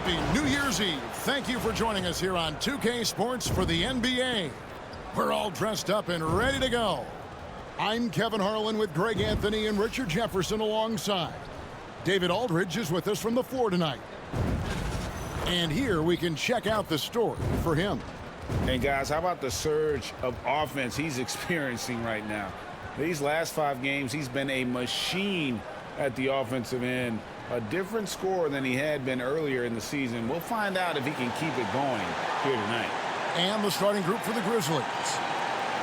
Happy New Year's Eve. Thank you for joining us here on 2K Sports for the NBA. We're all dressed up and ready to go. I'm Kevin Harlan with Greg Anthony and Richard Jefferson alongside. David Aldridge is with us from the floor tonight. And here we can check out the story for him. And guys, how about the surge of offense he's experiencing right now? These last 5 games, he's been a machine at the offensive end. A different score than he had been earlier in the season. We'll find out if he can keep it going here tonight. And the starting group for the Grizzlies.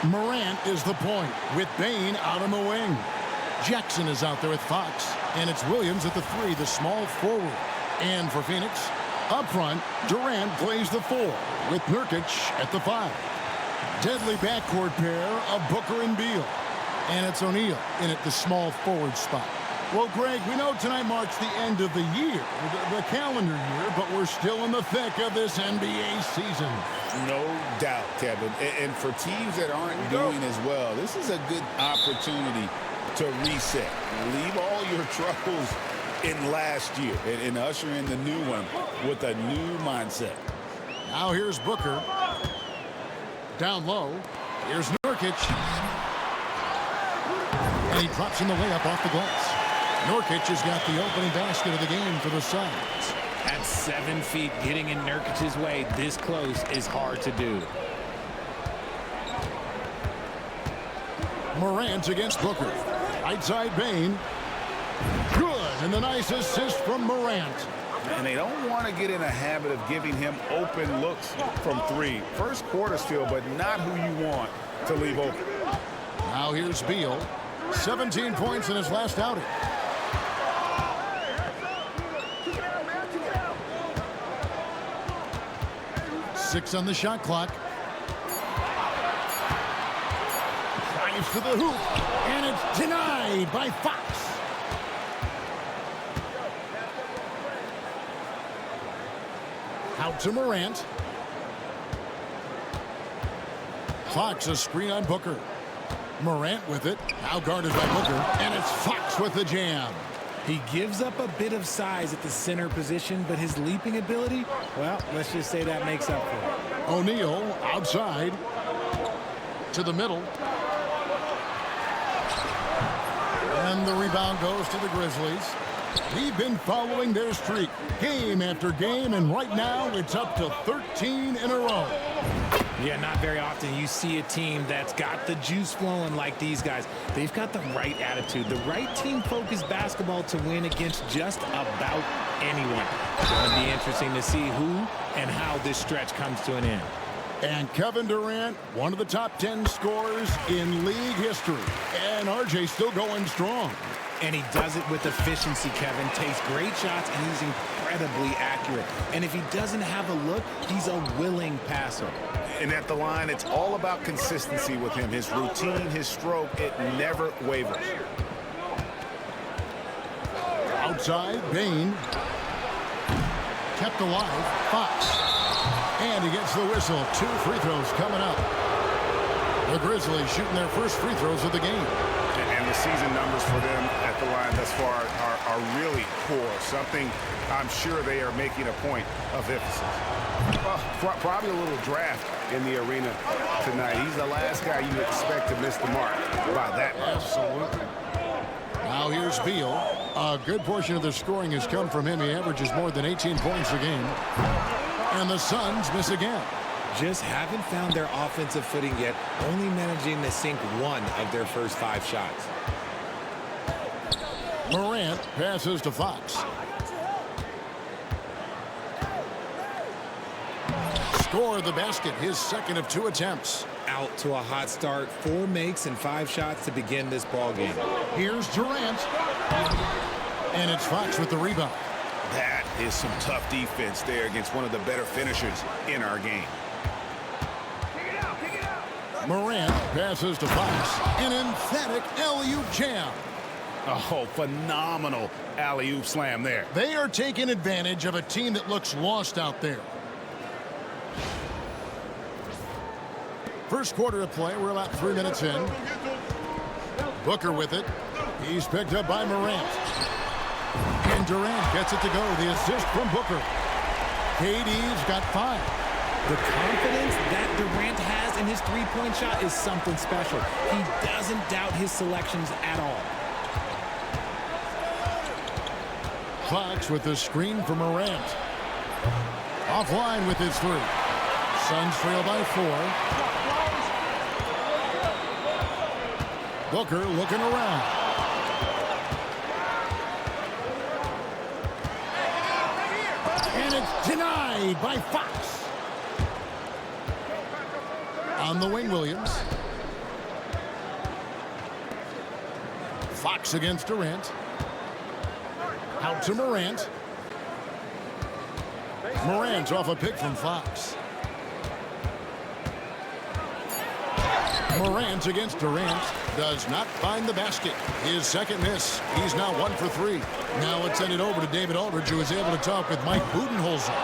Morant is the point with Bane out on the wing. Jackson is out there with Fox. And it's Williams at the 3, the small forward. And for Phoenix, up front, Durant plays the 4 with Nurkic at the 5. Deadly backcourt pair of Booker and Beal. And it's O'Neal in at the small forward spot. Well, Greg, we know tonight marks the end of the year, the calendar year, but we're still in the thick of this NBA season. No doubt, Kevin. And for teams that aren't doing as well, this is a good opportunity to reset. Leave all your troubles in last year and usher in the new one with a new mindset. Now here's Booker. Down low. Here's Nurkic. And he drops in the layup off the glass. Nurkic has got the opening basket of the game for the Suns. At 7 feet, getting in Nurkic's way this close is hard to do. Morant against Booker. Right side Bane. Good, and a nice assist from Morant. And they don't want to get in a habit of giving him open looks from 3. First quarter still, but not who you want to leave open. Now here's Beal. 17 points in his last outing. Six on the shot clock. Drives to the hoop, and it's denied by Fox. Out to Morant. Fox, a screen on Booker. Morant with it, now guarded by Booker, and it's Fox with the jam. He gives up a bit of size at the center position, but his leaping ability, well, let's just say that makes up for it. O'Neal outside to the middle. And the rebound goes to the Grizzlies. We've been following their streak game after game, and right now it's up to 13 in a row. Yeah, not very often you see a team that's got the juice flowing like these guys. They've got the right attitude, the right team-focused basketball to win against just about anyone. It's going to be interesting to see who and how this stretch comes to an end. And Kevin Durant, one of the top 10 scorers in league history. And RJ still going strong. And he does it with efficiency, Kevin. Takes great shots, and he's incredibly accurate. And if he doesn't have a look, he's a willing passer. And at the line, it's all about consistency with him. His routine, his stroke, it never wavers. Outside, Bane. Kept alive, Fox. And he gets the whistle. 2 free throws coming up. The Grizzlies shooting their first free throws of the game. And the season numbers for them at the line thus far are really poor. Something I'm sure they are making a point of emphasis. Well, probably a little draft in the arena tonight. He's the last guy you expect to miss the mark by that much. Absolutely. Now here's Beal. A good portion of the scoring has come from him. He averages more than 18 points a game. And the Suns miss again. Just haven't found their offensive footing yet, only managing to sink 1 of their first 5 shots. Morant passes to Fox. Score the basket, his second of 2 attempts. Out to a hot start, 4 makes and 5 shots to begin this ball game. Here's Durant. And it's Fox with the rebound. That is some tough defense there against one of the better finishers in our game. Morant passes to Fox. An emphatic alley-oop jam. Oh, phenomenal alley-oop slam there. They are taking advantage of a team that looks lost out there. First quarter of play, we're about 3 minutes in. Booker with it. He's picked up by Morant. And Durant gets it to go. The assist from Booker. KD's got 5. The confidence that Durant has in his three-point shot is something special. He doesn't doubt his selections at all. Fox with the screen for Morant. Offline with his 3. Suns trail by 4. Booker looking around. And it's denied by Fox. On the wing, Williams. Fox against Durant. Out to Morant. Morant's off a pick from Fox. Morant against Durant. Does not find the basket. His second miss. He's now 1 for 3. Now let's send it over to David Aldridge, who is able to talk with Mike Budenholzer.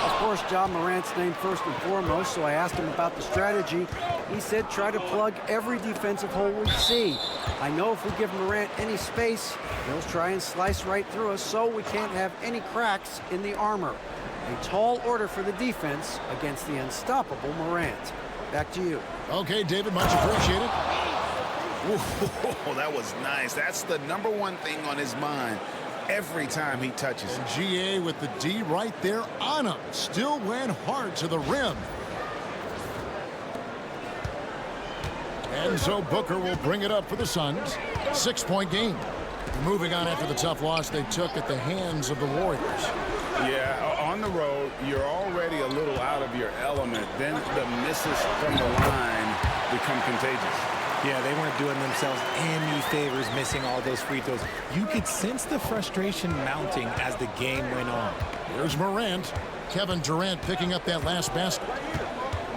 Of course, John Morant's named first and foremost, so I asked him about the strategy. He said try to plug every defensive hole we see. I know if we give Morant any space, he'll try and slice right through us, so we can't have any cracks in the armor. A tall order for the defense against the unstoppable Morant. Back to you. Okay, David, much appreciated. Whoa, that was nice. That's the #1 thing on his mind every time he touches. And GA with the D right there on him. Still went hard to the rim. And so Booker will bring it up for the Suns. 6-point game. Moving on after the tough loss they took at the hands of the Warriors. Yeah, on the road, you're already a little out of your element. Then the misses from the line become contagious. Yeah, they weren't doing themselves any favors missing all those free throws. You could sense the frustration mounting as the game went on. Here's Morant. Kevin Durant picking up that last basket.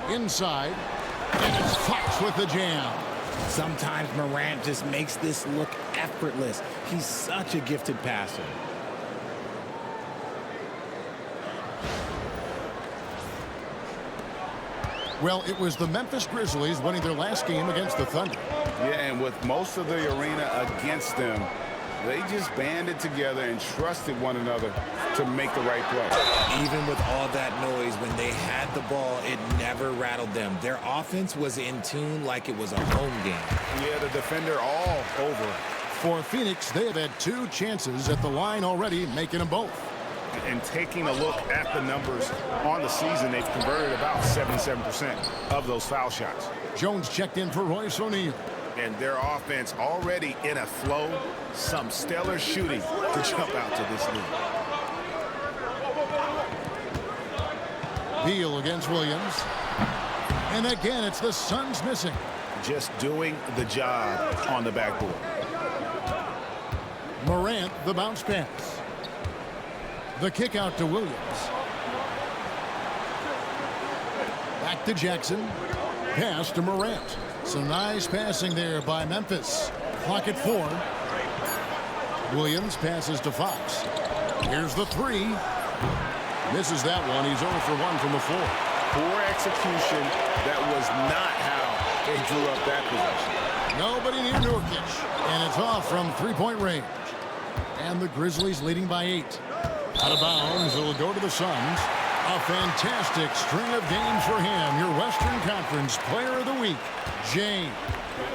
Inside. And it's Fox with the jam. Sometimes Morant just makes this look effortless. He's such a gifted passer. Well, it was the Memphis Grizzlies winning their last game against the Thunder. Yeah, and with most of the arena against them, they just banded together and trusted one another to make the right play. Even with all that noise, when they had the ball, it never rattled them. Their offense was in tune like it was a home game. Yeah, the defender all over it. For Phoenix, they have had 2 chances at the line already, making them both. And taking a look at the numbers on the season, they've converted about 77% of those foul shots. Jones checked in for Royce O'Neal. And their offense already in a flow. Some stellar shooting to jump out to this lead. Beal against Williams. And again, it's the Suns missing. Just doing the job on the backboard. Morant, the bounce pass. The kick out to Williams. Back to Jackson. Pass to Morant. Some nice passing there by Memphis. Clock at 4. Williams passes to Fox. Here's the 3. Misses that one. He's 0 for 1 from the floor. Poor execution. That was not how they drew up that possession. Nobody near Nurkic. And it's off from 3-point range. And the Grizzlies leading by 8. Out of bounds, it'll go to the Suns. A fantastic string of games for him. Your Western Conference Player of the Week, James.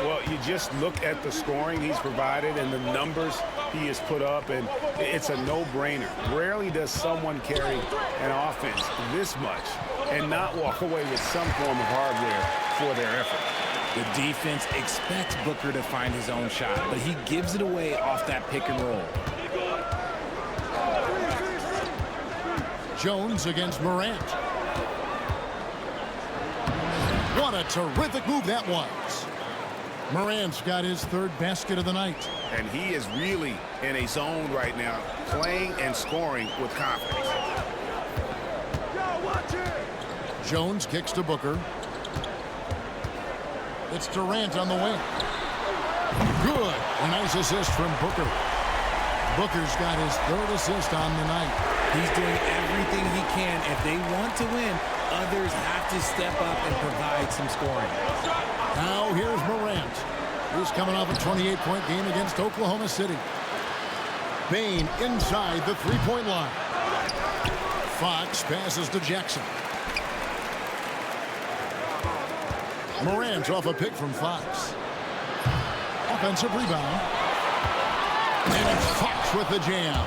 Well, you just look at the scoring he's provided and the numbers he has put up, and it's a no-brainer. Rarely does someone carry an offense this much and not walk away with some form of hardware for their effort. The defense expects Booker to find his own shot, but he gives it away off that pick and roll. Jones against Morant. What a terrific move that was. Morant's got his 3rd basket of the night. And he is really in a zone right now, playing and scoring with confidence. Jones kicks to Booker. It's Durant on the wing. Good. A nice assist from Booker. Booker's got his 3rd assist on the night. He's doing everything he can. If they want to win, others have to step up and provide some scoring. Now here's Morant. He's coming off a 28-point game against Oklahoma City. Bane inside the 3-point line. Fox passes to Jackson. Morant's off a pick from Fox. Offensive rebound. And it's Fox with the jam.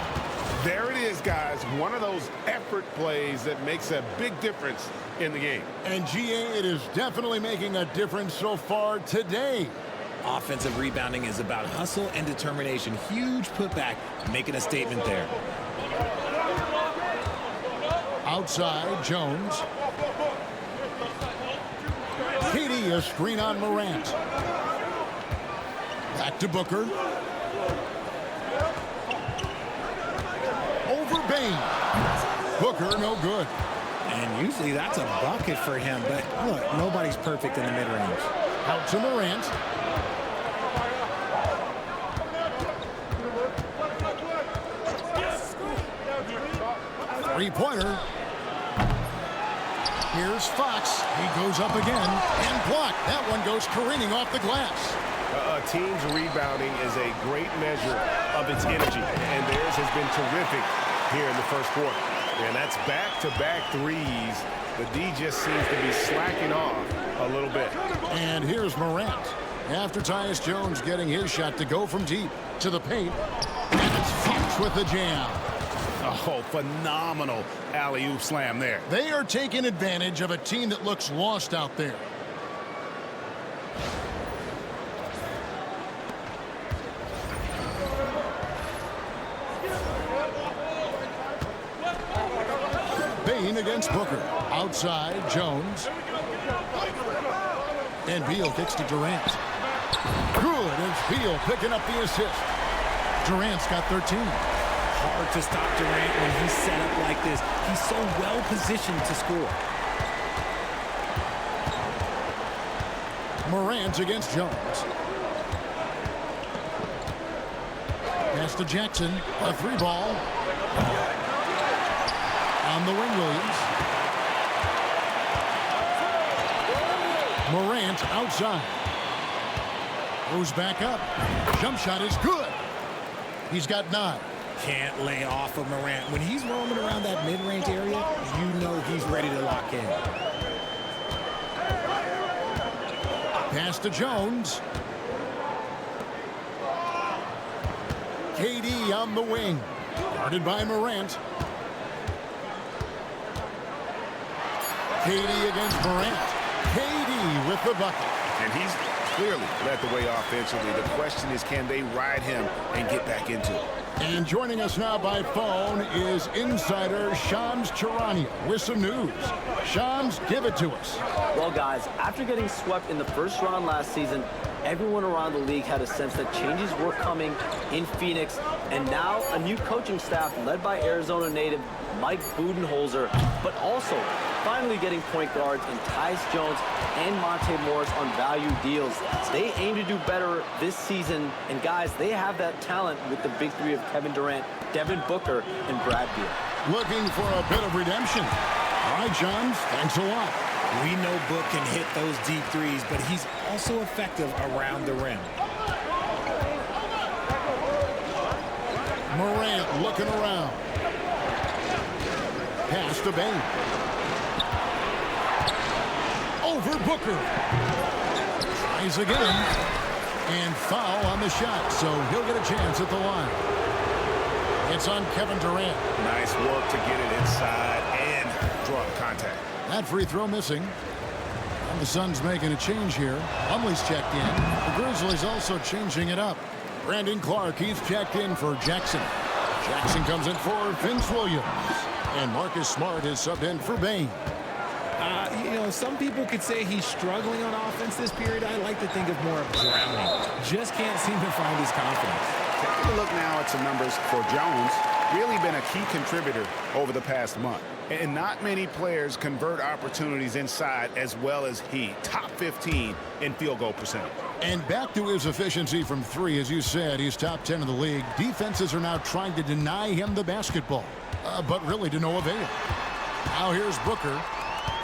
There it is, guys. One of those effort plays that makes a big difference in the game. And GA, it is definitely making a difference so far today. Offensive rebounding is about hustle and determination. Huge putback, making a statement there. Outside, Jones. KD, a screen on Morant. Back to Booker. Over Bain. Booker, no good. And usually that's a bucket for him, but look, nobody's perfect in the mid-range. Out to Morant. Three-pointer. Here's Fox. He goes up again and blocked. That one goes careening off the glass. A team's rebounding is a great measure of its energy, and theirs has been terrific here in the first quarter. And that's back-to-back threes. The D just seems to be slacking off a little bit. And here's Morant. After Tyus Jones getting his shot to go from deep to the paint. And it's Fox with the jam. Oh, phenomenal alley-oop slam there. They are taking advantage of a team that looks lost out there. Bain against Booker. Outside, Jones. And Beal kicks to Durant. Good, and Beal picking up the assist. Durant's got 13. Hard to stop Durant when he's set up like this. He's so well positioned to score. Morant against Jones. Pass to Jackson. A three ball. On the wing, Williams. Morant outside. Goes back up. Jump shot is good. He's got 9. Can't lay off of Morant. When he's roaming around that mid-range area, you know he's ready to lock in. Pass to Jones. KD on the wing. Guarded by Morant. KD against Morant. KD with the bucket. And he's clearly led the way offensively. The question is, can they ride him and get back into it? And joining us now by phone is insider Shams Charania with some news. Shams, give it to us. Well, guys, after getting swept in the first round last season, everyone around the league had a sense that changes were coming in Phoenix, and now a new coaching staff led by Arizona native Mike Budenholzer, but also finally getting point guards in Tyus Jones and Monte Morris on value deals. They aim to do better this season, and guys, they have that talent with the big three of Kevin Durant, Devin Booker, and Brad Beal. Looking for a bit of redemption. All right, Shams, thanks a lot. We know Book can hit those deep threes, but he's also effective around the rim. Morant looking around. Pass to Bain. Over Booker. Tries again. And foul on the shot, so he'll get a chance at the line. It's on Kevin Durant. Nice work to get it inside and draw the contact. That free throw missing. And the Suns making a change here. Plumlee's checked in. The Grizzlies also changing it up. Brandon Clark, he's checked in for Jackson. Jackson comes in for Vince Williams. And Marcus Smart is subbed in for Bain. You know, some people could say he's struggling on offense this period. I like to think of more of drowning. Just can't seem to find his confidence. Take a look now at some numbers for Jones. Really been a key contributor over the past month. And not many players convert opportunities inside as well as he. Top 15 in field goal percentage. And back to his efficiency from 3, as you said, he's top 10 in the league. Defenses are now trying to deny him the basketball, but really to no avail. Now here's Booker.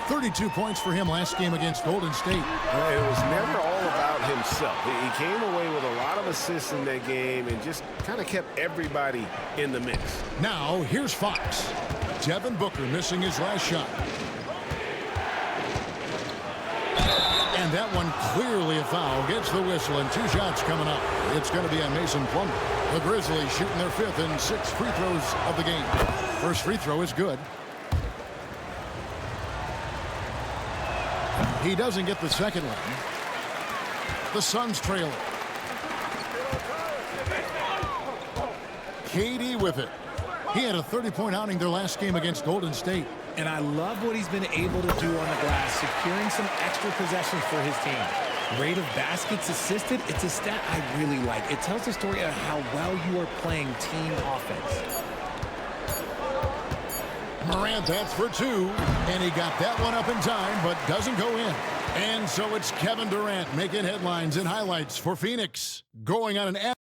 32 points for him last game against Golden State. It was never all about himself. He came away with a lot of assists in that game and just kind of kept everybody in the mix. Now here's Fox. Devin Booker missing his last shot. And that one clearly a foul. Gets the whistle, and 2 shots coming up. It's going to be on Mason Plumlee. The Grizzlies shooting their 5th and 6th free throws of the game. First free throw is good. He doesn't get the second one. The Suns trail it. KD with it. He had a 30-point outing their last game against Golden State. And I love what he's been able to do on the glass, securing some extra possessions for his team. Rate of baskets assisted, it's a stat I really like. It tells the story of how well you are playing team offense. Morant, that's for 2. And he got that one up in time, but doesn't go in. And so it's Kevin Durant making headlines and highlights for Phoenix. Going on an...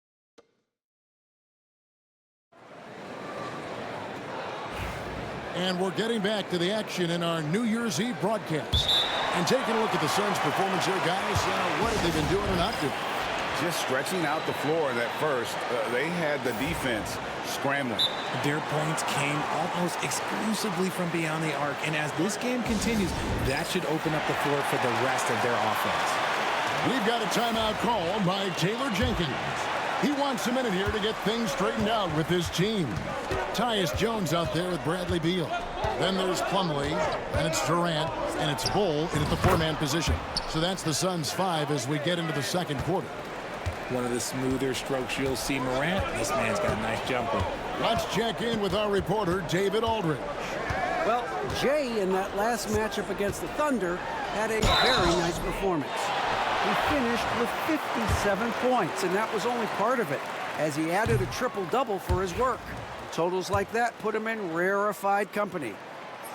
And we're getting back to the action in our New Year's Eve broadcast. And taking a look at the Suns' performance here, guys, what have they been doing or not doing? Just stretching out the floor at first. They had the defense scrambling. Their points came almost exclusively from beyond the arc. And as this game continues, that should open up the floor for the rest of their offense. We've got a timeout call by Taylor Jenkins. He wants a minute here to get things straightened out with his team. Tyus Jones out there with Bradley Beal. Then there's Plumlee, and it's Durant, and it's Bull in at the 4-man position. So that's the Suns' 5 as we get into the second quarter. One of the smoother strokes you'll see Morant. This man's got a nice jumper. Let's check in with our reporter, David Aldridge. Well, Jay in that last matchup against the Thunder had a very nice performance. He finished with 57 points, and that was only part of it, as he added a triple-double for his work. Totals like that put him in rarefied company.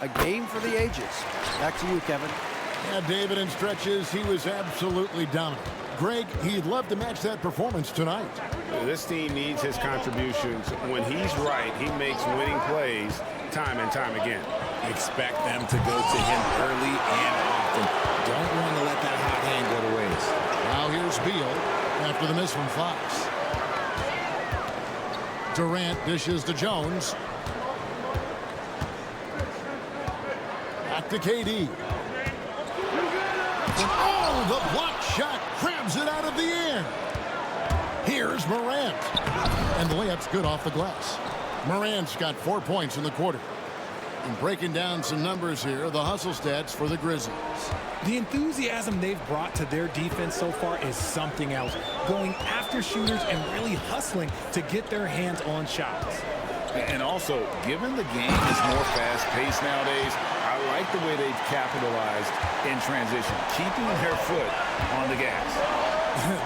A game for the ages. Back to you, Kevin. Yeah, David, in stretches, he was absolutely dominant. Greg, he'd love to match that performance tonight. This team needs his contributions. When he's right, he makes winning plays time and time again. Expect them to go to him early and often. Don't want to let that hot hand go to waste. Now here's Beal after the miss from Fox. Durant dishes to Jones. Back to KD. And oh, the block shot grabs it out of the air. Here's Morant. And the layup's good off the glass. Morant's got 4 points in the quarter. And breaking down some numbers here, the hustle stats for the Grizzlies. The enthusiasm they've brought to their defense so far is something else. Going after shooters and really hustling to get their hands on shots. And also, given the game is more fast-paced nowadays, I like the way they've capitalized in transition, keeping their foot on the gas.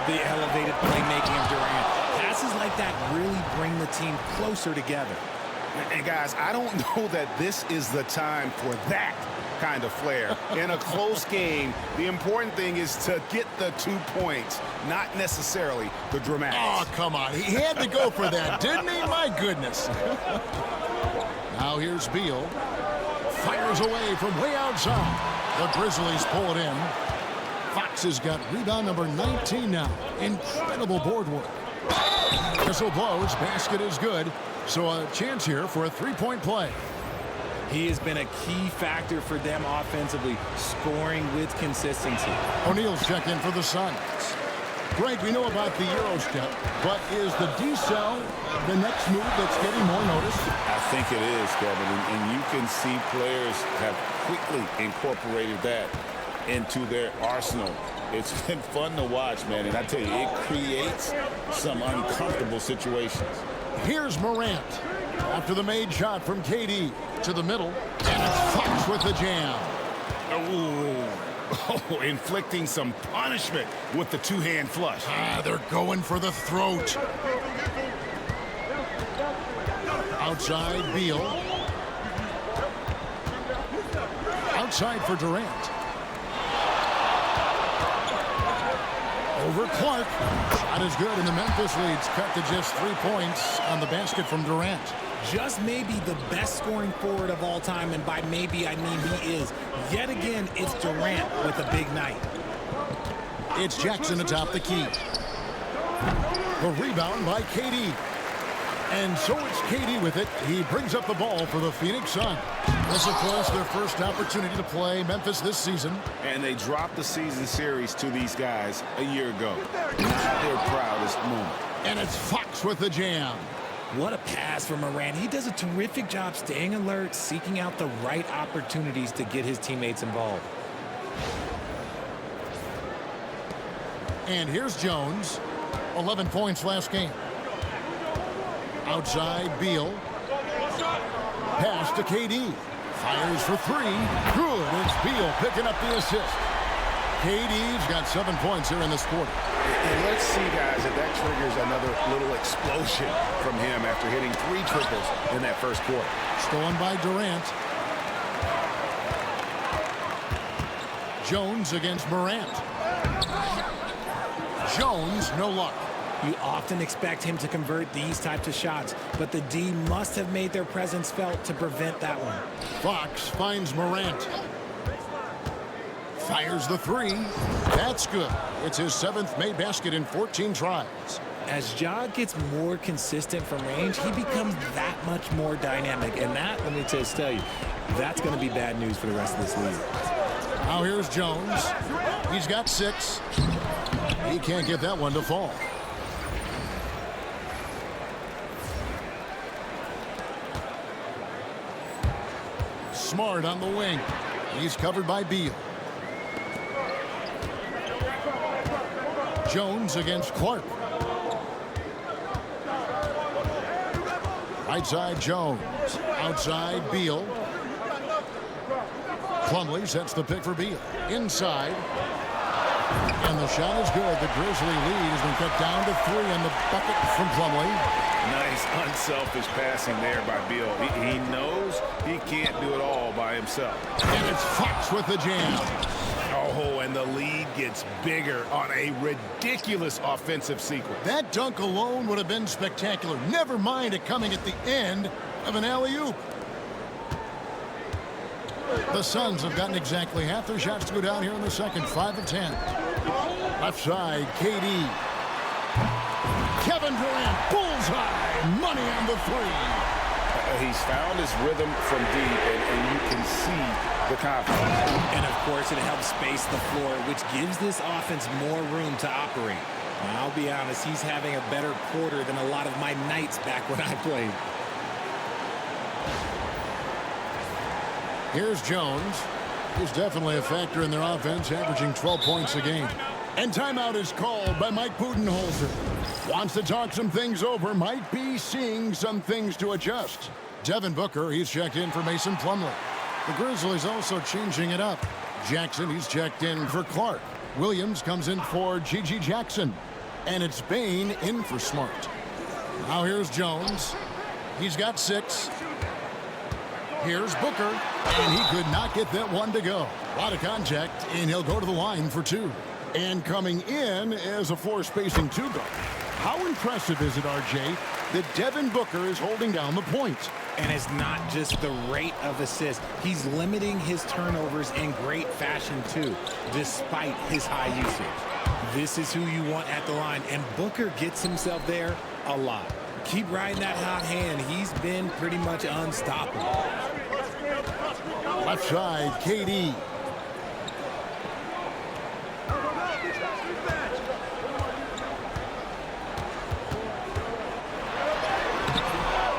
The elevated playmaking of Durant. Passes like that really bring the team closer together. And guys, I don't know that this is the time for that kind of flair. In a close game, the important thing is to get the 2 points, not necessarily the dramatics. Oh, come on. He had to go for that, didn't he? My goodness. Now here's Beal. Fires away from way outside. The Grizzlies pull it in. Fox has got rebound number 19 now. Incredible board work. Whistle blows. Basket is good. So a chance here for a 3-point play. He has been a key factor for them offensively, scoring with consistency. O'Neal's checked in for the Suns. Greg, we know about the Euro step, but is the decel the next move that's getting more notice? I think it is, Kevin, and you can see players have quickly incorporated that into their arsenal. It's been fun to watch, man, and I tell you, it creates some uncomfortable situations. Here's Morant after the made shot from KD to the middle, and it's Fox with the jam. Oh, inflicting some punishment with the two-hand flush. They're going for the throat. Outside, Beal. Outside for Durant. Over Clark. Shot is good, and the Memphis leads cut to just 3 points on the basket from Durant. Just maybe the best scoring forward of all time, and by maybe I mean he is. Yet again, it's Durant with a big night. It's Jackson atop the key. The rebound by KD. And so it's KD with it. He brings up the ball for the Phoenix Suns. This, of course, their first opportunity to play Memphis this season. And they dropped the season series to these guys a year ago. Not their proudest moment. And it's Fox with the jam. What a pass from Morant. He does a terrific job staying alert, seeking out the right opportunities to get his teammates involved. And here's Jones. 11 points last game. Outside, Beal. Pass to KD. Fires for three. Good. It's Beal picking up the assist. KD's got 7 points here in this quarter. And let's see, guys, if that triggers another little explosion from him after hitting 3 triples in that first quarter. Stolen by Durant. Jones against Morant. Jones, no luck. You often expect him to convert these types of shots, but the D must have made their presence felt to prevent that one. Fox finds Morant. Fires the three. That's good. It's his 7th made basket in 14 tries. As Ja gets more consistent from range, he becomes that much more dynamic. And that, let me just tell you, that's going to be bad news for the rest of this league. Now here's Jones. He's got 6. He can't get that one to fall. Smart on the wing. He's covered by Beal. Jones against Clark. Right side, Jones. Outside, Beal. Plumlee sets the pick for Beal. Inside. And the shot is good. The Grizzly lead has been cut down to 3 on the bucket from Plumlee. Nice, unselfish passing there by Beal. He knows he can't do it all by himself. And it's Fox with the jam. Oh, and the lead gets bigger on a ridiculous offensive sequence. That dunk alone would have been spectacular. Never mind it coming at the end of an alley-oop. The Suns have gotten exactly half their shots to go down here in the second. 5 of 10. Left side, KD. Kevin Durant, bullseye. Money on the 3. He's found his rhythm from deep, and you can see the confidence. And, of course, it helps space the floor, which gives this offense more room to operate. Now, I'll be honest, he's having a better quarter than a lot of my nights back when I played. Here's Jones. He's definitely a factor in their offense, averaging 12 points a game. And timeout is called by Mike Budenholzer. Wants to talk some things over, might be seeing some things to adjust. Devin Booker, he's checked in for Mason Plumlee. The Grizzlies also changing it up. Jackson, he's checked in for Clark. Williams comes in for G.G. Jackson. And it's Bain in for Smart. Now here's Jones. He's got 6. Here's Booker, and he could not get that one to go. A lot of contact, and he'll go to the line for 2. And coming in as a floor-spacing 2 guard. How impressive is it, RJ, that Devin Booker is holding down the point? And it's not just the rate of assists. He's limiting his turnovers in great fashion, too, despite his high usage. This is who you want at the line, and Booker gets himself there a lot. Keep riding that hot hand. He's been pretty much unstoppable. Left side, KD.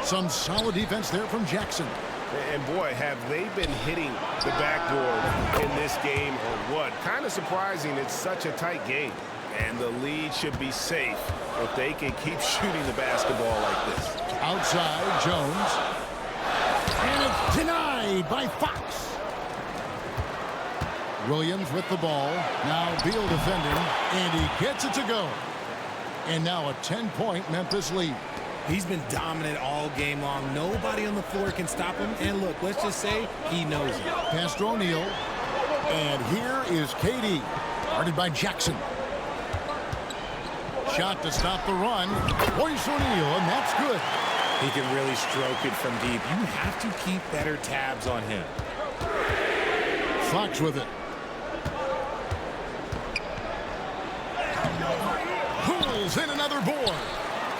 Some solid defense there from Jackson. And boy, have they been hitting the backboard in this game or what? Kind of surprising it's such a tight game. And the lead should be safe if they can keep shooting the basketball like this. Outside, Jones. And it's denied by Fox. Williams with the ball. Now Beal defending. And he gets it to go. And now a 10-point Memphis lead. He's been dominant all game long. Nobody on the floor can stop him. And look, let's just say he knows it. Pass to O'Neal. And here is KD. Guarded by Jackson. Shot to stop the run. Royce O'Neal, and that's good. He can really stroke it from deep. You have to keep better tabs on him. Fox with it. Pulls in another board.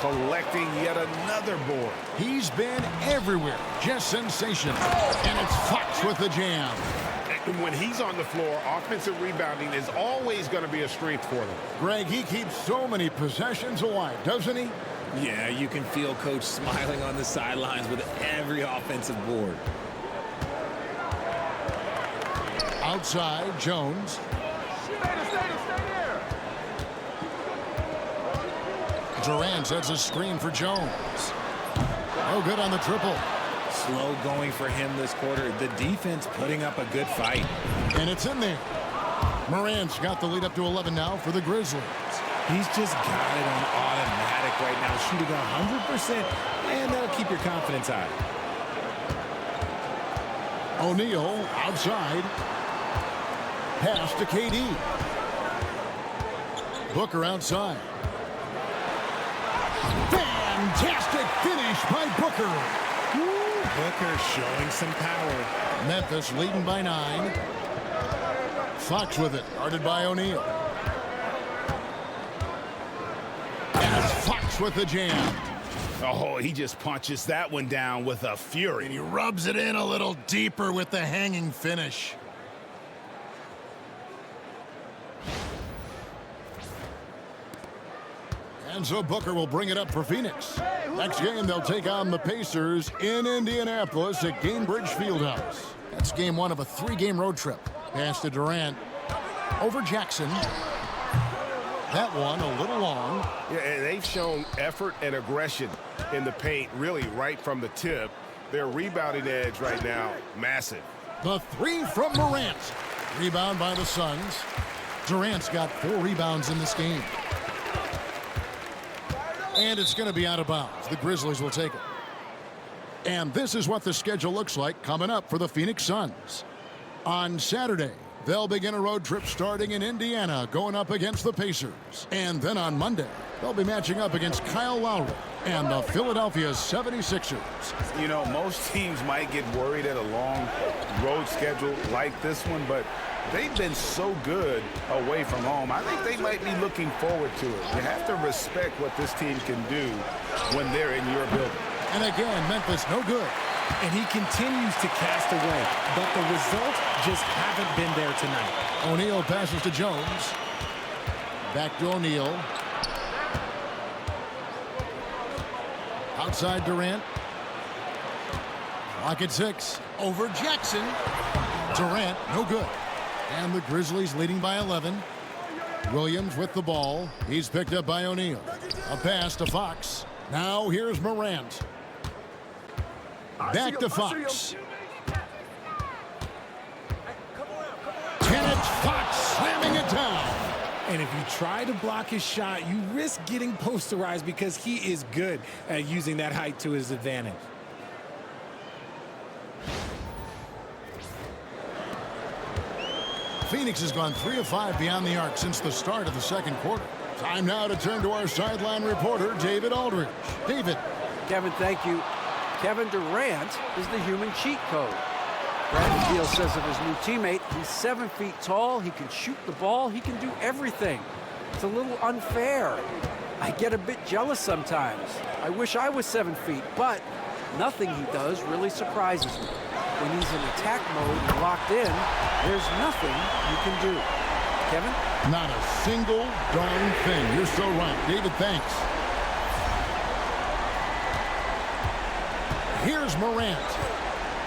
collecting yet another board. He's been everywhere. Just sensational. And it's Fox with the jam. When he's on the floor, offensive rebounding is always going to be a strength for them. Greg, he keeps so many possessions alive, doesn't he? Yeah, you can feel Coach smiling on the sidelines with every offensive board. Outside, Jones. Stay there. Durant sets a screen for Jones. Oh, good on the triple. Slow going for him this quarter. The defense putting up a good fight. And it's in there. Morant's got the lead up to 11 now for the Grizzlies. He's just got it on automatic right now, shooting 100%, and that'll keep your confidence high. O'Neal outside. Pass to KD. Booker outside. Fantastic finish by Booker. Booker showing some power. Memphis leading by 9. Fox with it, guarded by O'Neal. And it's Fox with the jam. Oh, he just punches that one down with a fury. And he rubs it in a little deeper with the hanging finish. And so Booker will bring it up for Phoenix. Next game, they'll take on the Pacers in Indianapolis at Gainbridge Fieldhouse. That's game 1 of a 3-game road trip. Pass to Durant. Over Jackson. That one a little long. Yeah, and they've shown effort and aggression in the paint, really right from the tip. Their rebounding edge right now, massive. The 3 from Morant. Rebound by the Suns. Durant's got 4 rebounds in this game. And it's going to be out of bounds. The Grizzlies will take it. And this is what the schedule looks like coming up for the Phoenix Suns. On Saturday, they'll begin a road trip starting in Indiana, going up against the Pacers. And then on Monday, they'll be matching up against Kyle Lowry and the Philadelphia 76ers. You know, most teams might get worried at a long road schedule like this one, but they've been so good away from home. I think they might be looking forward to it. You have to respect what this team can do when they're in your building. And again, Memphis no good. And he continues to cast away, but the results just haven't been there tonight. O'Neal passes to Jones. Back to O'Neal. Outside Durant. Clock at 6. Over Jackson. Durant, no good. And the Grizzlies leading by 11. Williams with the ball. He's picked up by O'Neal. A pass to Fox. Now here's Morant. Back to Fox. And it's Fox slamming it down. And if you try to block his shot, you risk getting posterized because he is good at using that height to his advantage. Phoenix has gone 3 of 5 beyond the arc since the start of the second quarter. Time now to turn to our sideline reporter, David Aldridge. David. Kevin, thank you. Kevin Durant is the human cheat code. Bradley Beal says of his new teammate, he's 7 feet tall, he can shoot the ball, he can do everything. It's a little unfair. I get a bit jealous sometimes. I wish I was 7 feet, but nothing he does really surprises me. When he's in attack mode and locked in, there's nothing you can do. Kevin? Not a single darn thing. You're so right. David, thanks. Here's Morant.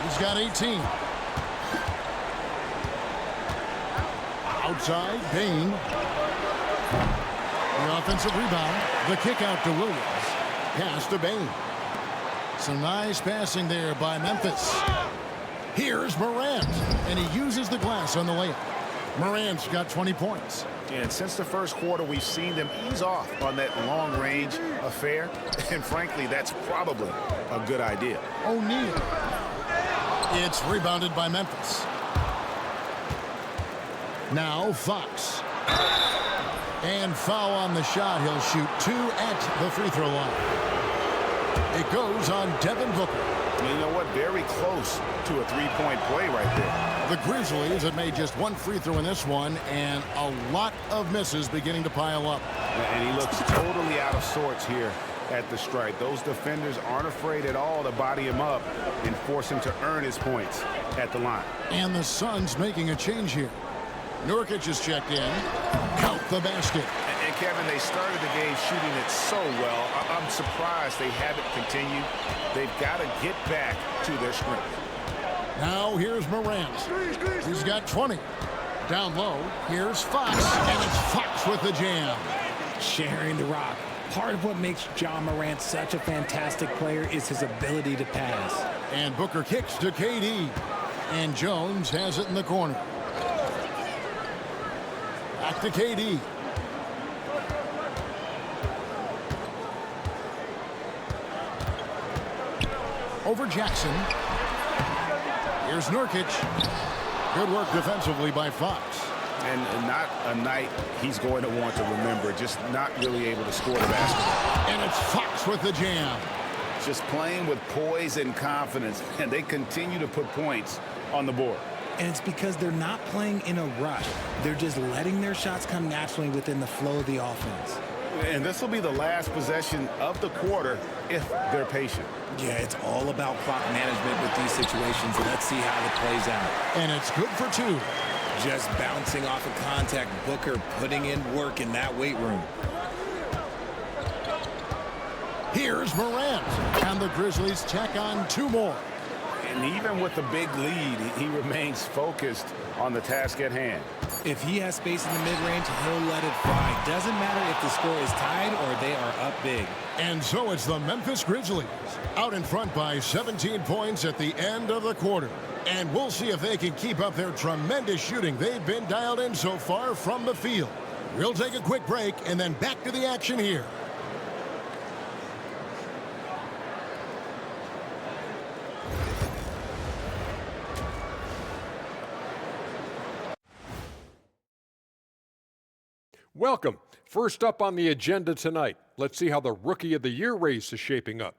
He's got 18. Outside, Bain. The offensive rebound. The kick out to Williams. Pass to Bain. Some nice passing there by Memphis. Here's Morant. And he uses the glass on the layup. Morant's got 20 points. And since the first quarter, we've seen them ease off on that long-range affair. And frankly, that's probably a good idea. O'Neal. It's rebounded by Memphis. Now Fox. And foul on the shot. He'll shoot 2 at the free throw line. It goes on Devin Booker. You know what? Very close to a three-point play right there. The Grizzlies have made just 1 free throw in this one, and a lot of misses beginning to pile up. And he looks totally out of sorts here at the stripe. Those defenders aren't afraid at all to body him up and force him to earn his points at the line. And the Suns making a change here. Nurkic is checked in. Count the basket. And Kevin, they started the game shooting it so well. I'm surprised they haven't continued. They've got to get back to their strength. Now here's Morant. He's got 20. Down low, here's Fox, and it's Fox with the jam. Sharing the rock. Part of what makes John Morant such a fantastic player is his ability to pass. And Booker kicks to KD. And Jones has it in the corner. Back to KD. Over Jackson. Here's Nurkic. Good work defensively by Fox. And not a night he's going to want to remember. Just not really able to score the basket. And it's Fox with the jam. Just playing with poise and confidence. And they continue to put points on the board. And it's because they're not playing in a rush. They're just letting their shots come naturally within the flow of the offense. And this will be the last possession of the quarter if they're patient. Yeah, it's all about clock management with these situations. Let's see how it plays out. And it's good for two. Just bouncing off of contact. Booker putting in work in that weight room. Here's Morant. And the Grizzlies tack on two more. And even with the big lead, he remains focused on the task at hand. If he has space in the mid-range, he'll let it fly. Doesn't matter if the score is tied or they are up big. And so it's the Memphis Grizzlies out in front by 17 points at the end of the quarter. And we'll see if they can keep up their tremendous shooting they've been dialed in so far from the field. We'll take a quick break and then back to the action here. Welcome. First up on the agenda tonight, let's see how the Rookie of the Year race is shaping up.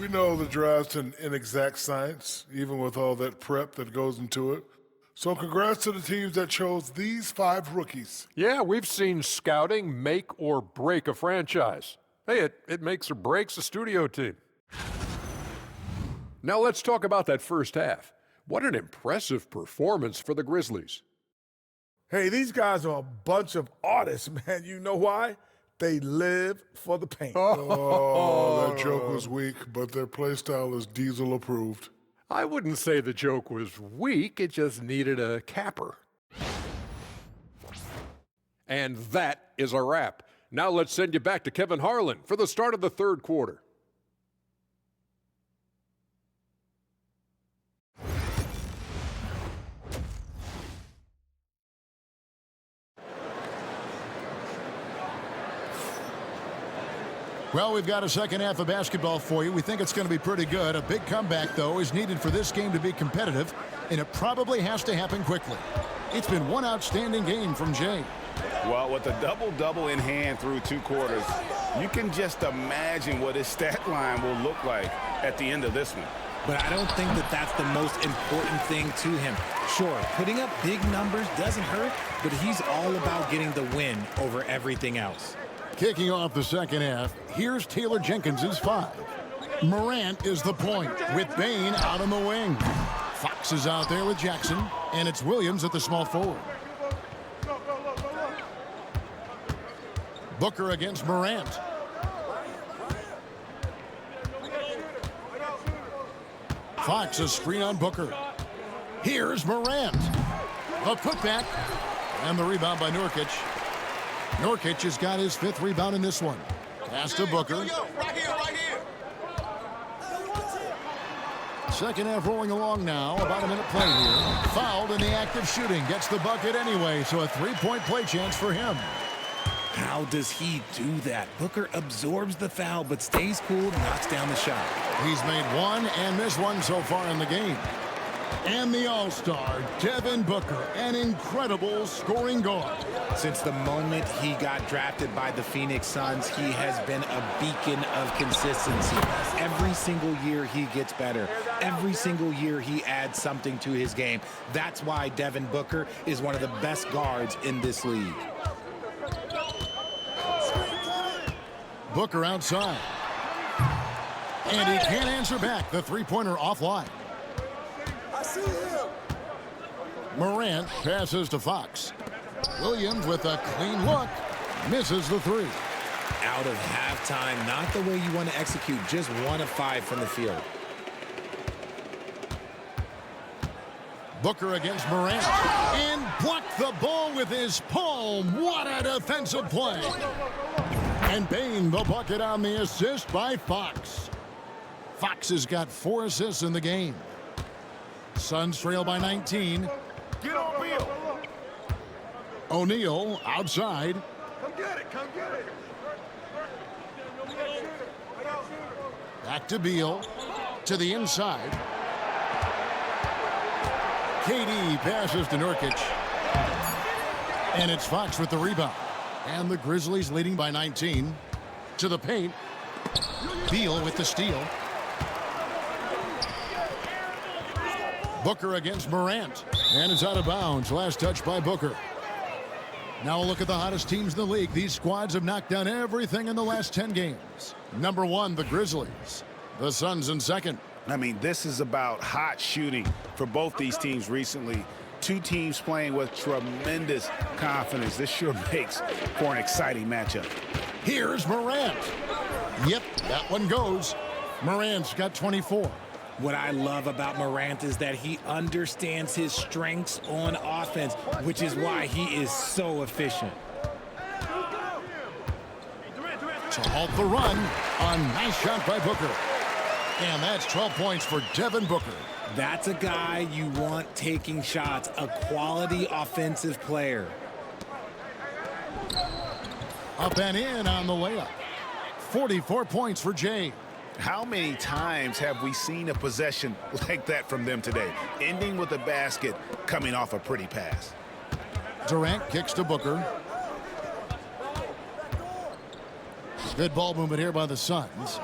We know the draft's an inexact science, even with all that prep that goes into it. So congrats to the teams that chose these 5 rookies. Yeah, we've seen scouting make or break a franchise. Hey, it makes or breaks a studio team. Now let's talk about that first half. What an impressive performance for the Grizzlies. Hey, these guys are a bunch of artists, man. You know why? They live for the paint. Oh, that joke was weak, but their play style is Diesel approved. I wouldn't say the joke was weak, it just needed a capper. And that is a wrap. Now let's send you back to Kevin Harlan for the start of the third quarter. Well, we've got a second half of basketball for you. We think it's going to be pretty good. A big comeback, though, is needed for this game to be competitive, and it probably has to happen quickly. It's been one outstanding game from Jay. Well, with a double-double in hand through 2 quarters, you can just imagine what his stat line will look like at the end of this one. But I don't think that that's the most important thing to him. Sure, putting up big numbers doesn't hurt, but he's all about getting the win over everything else. Kicking off the second half, here's Taylor Jenkins's 5. Morant is the point with Bane out on the wing. Fox is out there with Jackson, and it's Williams at the small forward. Booker against Morant. Fox a screen on Booker. Here's Morant. A putback, and the rebound by Nurkic. Nurkic has got his 5th rebound in this one. Pass to Booker. Right here. Second half rolling along now. About a minute play here. Fouled in the act of shooting. Gets the bucket anyway, so a 3-point play chance for him. How does he do that? Booker absorbs the foul, but stays cool and knocks down the shot. He's made 1 and missed 1 so far in the game. And the All-Star, Devin Booker, an incredible scoring guard. Since the moment he got drafted by the Phoenix Suns, he has been a beacon of consistency. Every single year he gets better. Every single year he adds something to his game. That's why Devin Booker is one of the best guards in this league. Booker outside. And he can't answer back. The three-pointer offline. I see him. Morant passes to Fox. Williams with a clean look. Misses the three. Out of halftime, not the way you want to execute. Just 1 of 5 from the field. Booker against Morant. And blocked the ball with his palm. What a defensive play. And Bane the bucket on the assist by Fox. Fox has got 4 assists in the game. Suns trail by 19. Get on Beal. O'Neal outside. Come get it. Come get it. Back to Beal. To the inside. KD passes to Nurkic. And it's Fox with the rebound. And the Grizzlies leading by 19. To the paint. Beal with the steal. Booker against Morant. And it's out of bounds. Last touch by Booker. Now a look at the hottest teams in the league. These squads have knocked down everything in the last 10 games. Number 1, the Grizzlies. The Suns in second. I mean, this is about hot shooting for both these teams recently. Two teams playing with tremendous confidence. This sure makes for an exciting matchup. Here's Morant. Yep, that one goes. Morant's got 24. What I love about Morant is that he understands his strengths on offense, which is why he is so efficient. To halt the run, a nice shot by Booker. And that's 12 points for Devin Booker. That's a guy you want taking shots, a quality offensive player. Up and in on the layup. 44 points for Jay. How many times have we seen a possession like that from them today, ending with a basket coming off a pretty pass? Durant kicks to Booker. Good ball movement here by the Suns.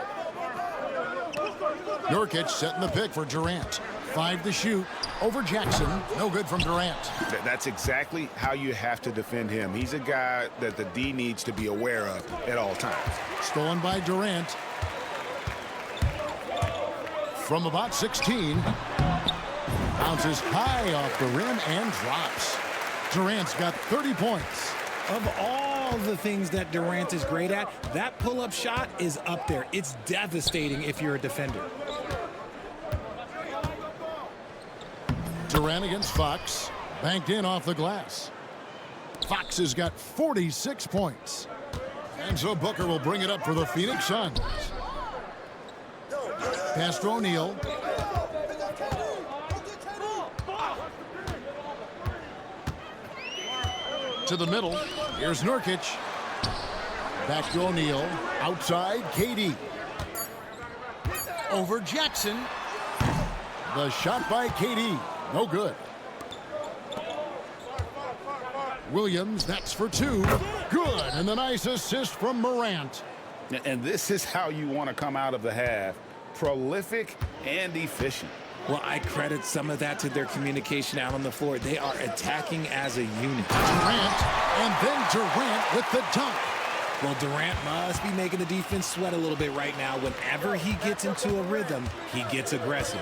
Nurkic setting the pick for Durant. 5 to shoot over Jackson. No good from Durant. That's exactly how you have to defend him. He's a guy that the D needs to be aware of at all times. Stolen by Durant. From about 16. Bounces high off the rim and drops. Durant's got 30 points. Of all the things that Durant is great at, that pull-up shot is up there. It's devastating if you're a defender. Durant against Fox. Banked in off the glass. Fox has got 46 points. And so Booker will bring it up for the Phoenix Suns. Pass to O'Neal. To the middle. Here's Nurkic. Back to O'Neal. Outside, KD. Over Jackson. The shot by KD. No good. Williams, that's for 2. Good. And the nice assist from Morant. And this is how you want to come out of the half. Prolific and efficient. Well, I credit some of that to their communication out on the floor. They are attacking as a unit. Durant, and then Durant with the dunk. Well, Durant must be making the defense sweat a little bit right now. Whenever he gets into a rhythm, he gets aggressive.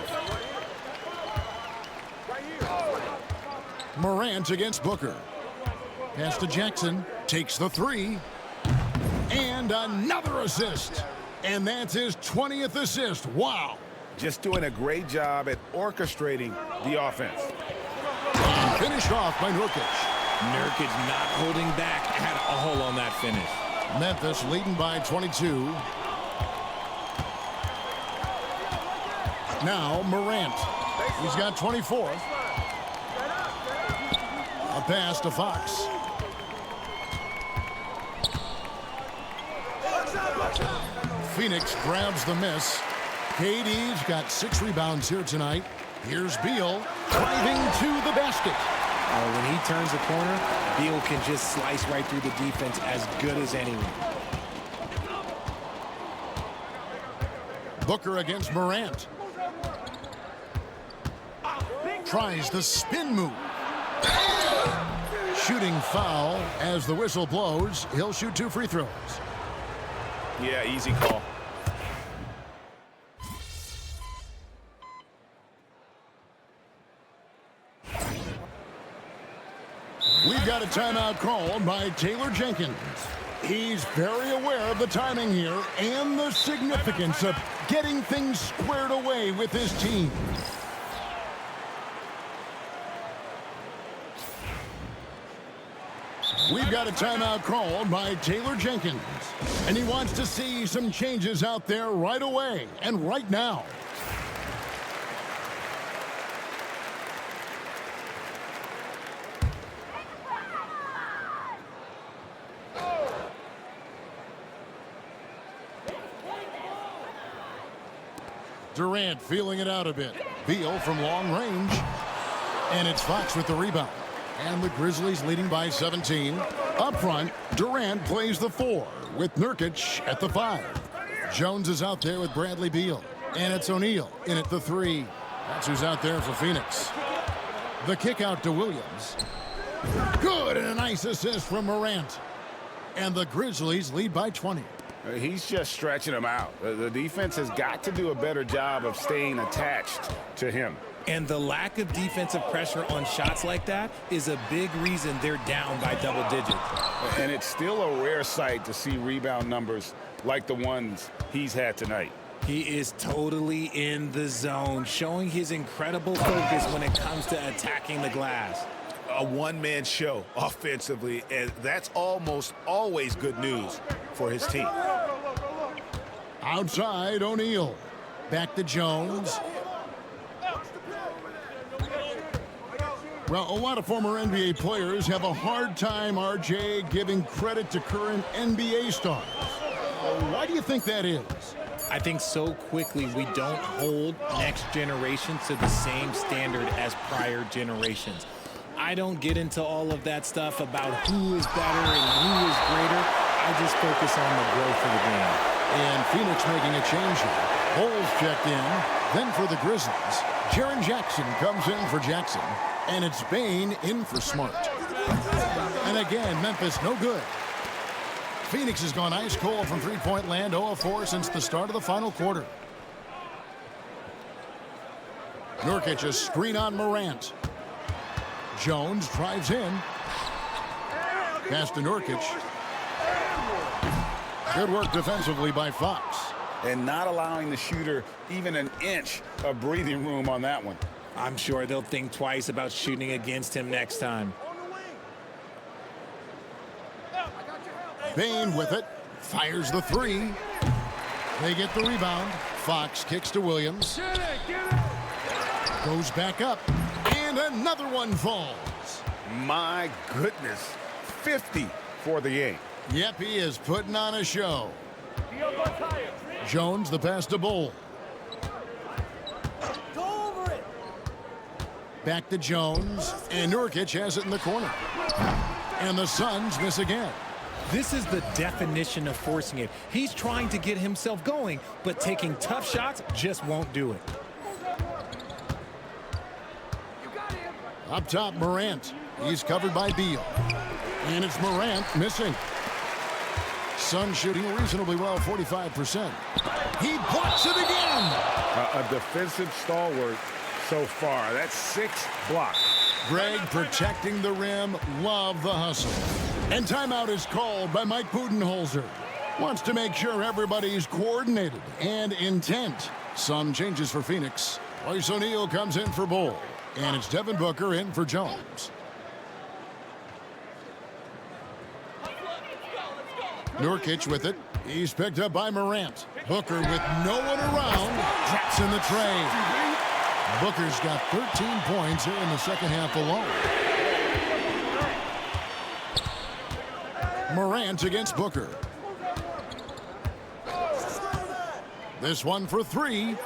Morant against Booker. Pass to Jackson. Takes the 3. And another assist. And that's his 20th assist. Wow. Just doing a great job at orchestrating the offense. And finished off by Nurkic. Nurkic not holding back at all on that finish. Memphis leading by 22. Now Morant. He's got 24. A pass to Fox. Phoenix grabs the miss. KD's got 6 rebounds here tonight. Here's Beal driving to the basket. Oh, when he turns the corner, Beal can just slice right through the defense as good as anyone. Booker against Morant. Tries the spin move. Shooting foul as the whistle blows. He'll shoot 2 free throws. Yeah, easy call. We've got a timeout called by Taylor Jenkins. He's very aware of the timing here and the significance of getting things squared away with his team. We've got a timeout called by Taylor Jenkins, and he wants to see some changes out there right away and right now. Durant feeling it out a bit. Beal from long range. And it's Fox with the rebound. And the Grizzlies leading by 17. Up front, Durant plays the 4 with Nurkic at the 5. Jones is out there with Bradley Beal. And it's O'Neal in at the 3. That's who's out there for Phoenix. The kick out to Williams. Good, and a nice assist from Morant. And the Grizzlies lead by 20. He's just stretching them out. The defense has got to do a better job of staying attached to him. And the lack of defensive pressure on shots like that is a big reason they're down by double digits. And it's still a rare sight to see rebound numbers like the ones he's had tonight. He is totally in the zone, showing his incredible focus when it comes to attacking the glass. A one-man show offensively, and that's almost always good news for his team. Outside, O'Neal. Back to Jones. Well, a lot of former NBA players have a hard time, RJ, giving credit to current NBA stars. Why do you think that is? I think so quickly we don't hold next generation to the same standard as prior generations. I don't get into all of that stuff about who is better and who is greater. I just focus on the growth of the game. And Phoenix making a change here. Bulls checked in. Then for the Grizzlies, Jaren Jackson comes in for Jackson. And it's Bane in for Smart. And again, Memphis no good. Phoenix has gone ice cold from three-point land, 0 of 4 since the start of the final quarter. Nurkic a screen on Morant. Jones drives in. Pass to Nurkic. Good work defensively by Fox. And not allowing the shooter even an inch of breathing room on that one. I'm sure they'll think twice about shooting against him next time. Bane with it. Fires the 3. They get the rebound. Fox kicks to Williams. Goes back up. And another one falls. My goodness. 50 for the game. Yep, he is putting on a show. Jones the pass to Bull. Back to Jones. And Nurkic has it in the corner. And the Suns miss again. This is the definition of forcing it. He's trying to get himself going, but taking tough shots just won't do it. Up top, Morant. He's covered by Beal. And it's Morant missing. Sun shooting reasonably well, 45%. He blocks it again. A defensive stalwart so far. That's 6 blocks. Greg protecting the rim. Love the hustle. And timeout is called by Mike Budenholzer. Wants to make sure everybody's coordinated and intent. Some changes for Phoenix. Royce O'Neal comes in for Bull. And it's Devin Booker in for Jones. Nurkic with it. He's picked up by Morant. Booker with no one around. Drops in the tray. Booker's got 13 points here in the second half alone. Morant against Booker. This one for 3.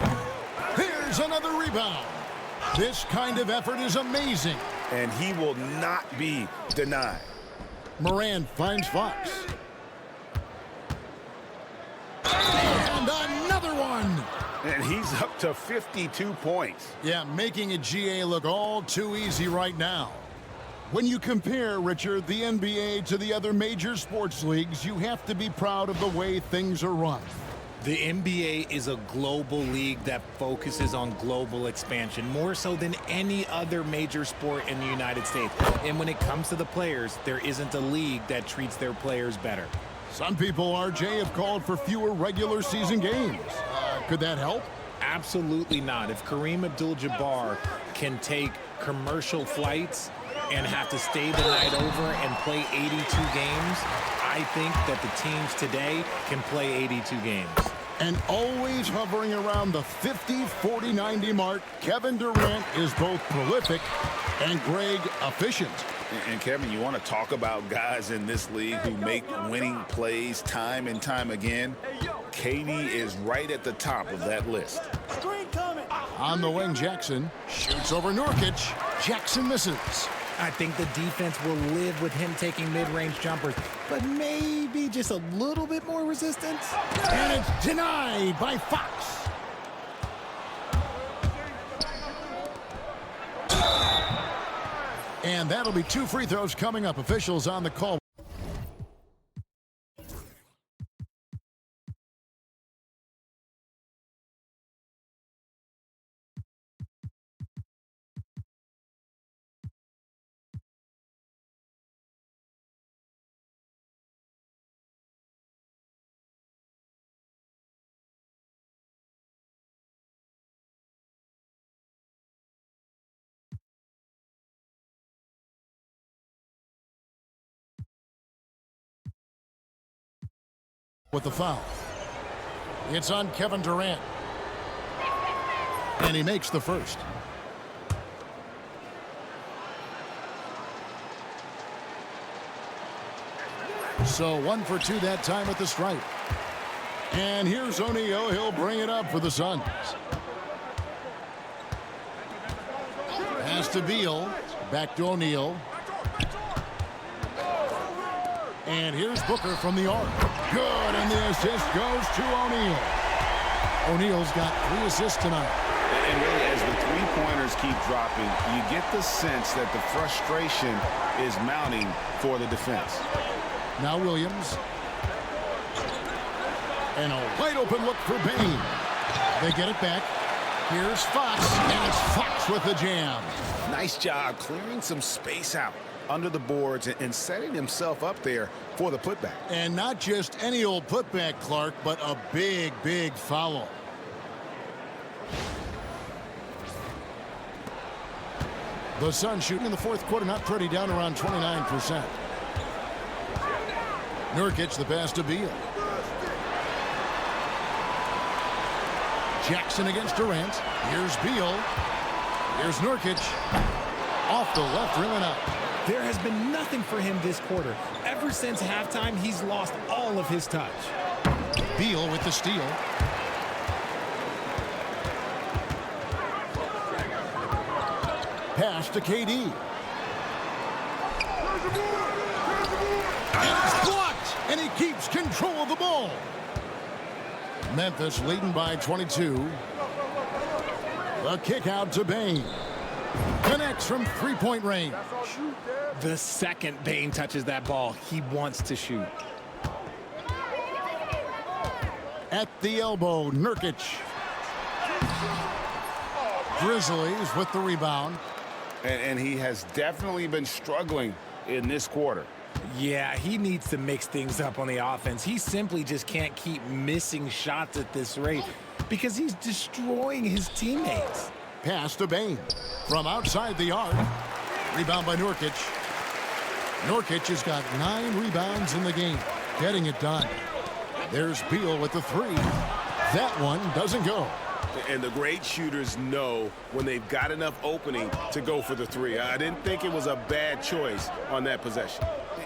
Here's another rebound. This kind of effort is amazing. And he will not be denied. Morant finds Fox. And another one. And he's up to 52 points. Yeah, making a GA look all too easy right now. When you compare, Richard, the NBA to the other major sports leagues, you have to be proud of the way things are run. The NBA is a global league that focuses on global expansion, more so than any other major sport in the United States. And when it comes to the players, there isn't a league that treats their players better. Some people, RJ, have called for fewer regular season games. Could that help? Absolutely not. If Kareem Abdul-Jabbar can take commercial flights and have to stay the night over and play 82 games, I think that the teams today can play 82 games. And always hovering around the 50, 40, 90 mark, Kevin Durant is both prolific and Greg efficient. And Kevin, you want to talk about guys in this league who make winning plays time and time again? KD is right at the top of that list. On the wing, Jackson shoots over Nurkic. Jackson misses. I think the defense will live with him taking mid-range jumpers, but maybe just a little bit more resistance. And it's denied by Fox. And that'll be 2 free throws coming up. Officials on the call. With the foul. It's on Kevin Durant. And he makes the first. So 1 for 2 that time at the stripe. And here's O'Neal. He'll bring it up for the Suns. Pass to Beal. Back to O'Neal. And here's Booker from the arc. Good, and the assist goes to O'Neal. O'Neal's got 3 assists tonight. And really, as the three-pointers keep dropping, you get the sense that the frustration is mounting for the defense. Now Williams. And a wide-open look for Bain. They get it back. Here's Fox, and it's Fox with the jam. Nice job clearing some space out under the boards and setting himself up there for the putback. And not just any old putback, Clark, but a big, big foul. The Suns shooting in the fourth quarter, not pretty, down around 29%. Nurkic, the pass to Beal. Jackson against Durant. Here's Beal. Here's Nurkic. Off the left rim and out. There has been nothing for him this quarter. Ever since halftime, he's lost all of his touch. Beal with the steal. Pass to KD. And it's blocked, and he keeps control of the ball. Memphis leading by 22. The kick out to Bain. Connects from three-point range. The second Bain touches that ball, he wants to shoot. At the elbow, Nurkic. Grizzlies with the rebound. And he has definitely been struggling in this quarter. Yeah, he needs to mix things up on the offense. He simply just can't keep missing shots at this rate because he's destroying his teammates. Pass to Bain from outside the arc. Rebound by Nurkic. Nurkic has got 9 rebounds in the game, getting it done. There's Beal with the 3. That one doesn't go. And the great shooters know when they've got enough opening to go for the 3. I didn't think it was a bad choice on that possession.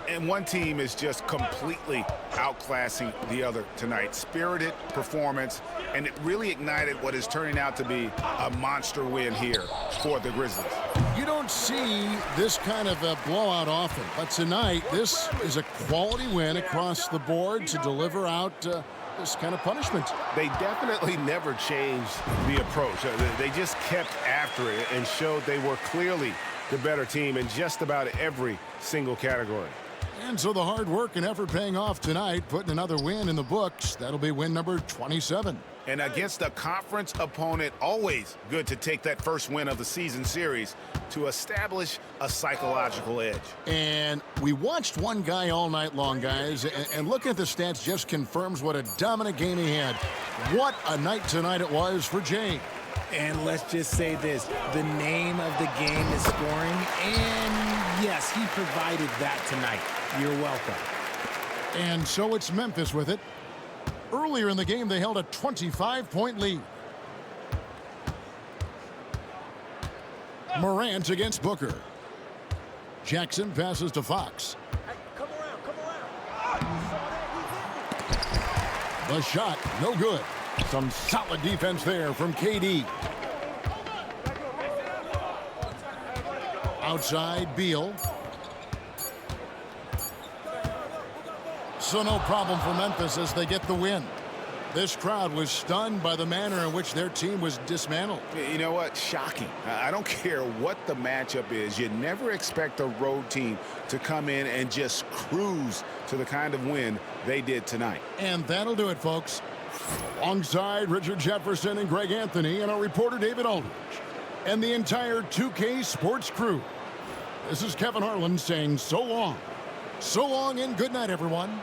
And one team is just completely outclassing the other tonight. Spirited performance, and it really ignited what is turning out to be a monster win here for the Grizzlies. You don't see this kind of a blowout often, but tonight this is a quality win across the board to deliver out this kind of punishment. They definitely never changed the approach. They just kept after it and showed they were clearly the better team in just about every single category. And so the hard work and effort paying off tonight, putting another win in the books. That'll be win number 27. And against a conference opponent, always good to take that first win of the season series to establish a psychological edge. And we watched one guy all night long, guys, and looking at the stats just confirms what a dominant game he had. What a night tonight it was for Jay. And let's just say this, the name of the game is scoring, and yes, he provided that tonight. You're welcome. And so it's Memphis with it. Earlier in the game, they held a 25-point lead. Morant against Booker. Jackson passes to Fox. Come around. The shot, no good. Some solid defense there from KD. Outside, Beal. So no problem for Memphis as they get the win. This crowd was stunned by the manner in which their team was dismantled. You know what? Shocking. I don't care what the matchup is. You never expect a road team to come in and just cruise to the kind of win they did tonight. And that'll do it, folks. Alongside Richard Jefferson and Greg Anthony and our reporter David Aldridge and the entire 2K Sports crew, this is Kevin Harlan saying so long. So long and good night, everyone.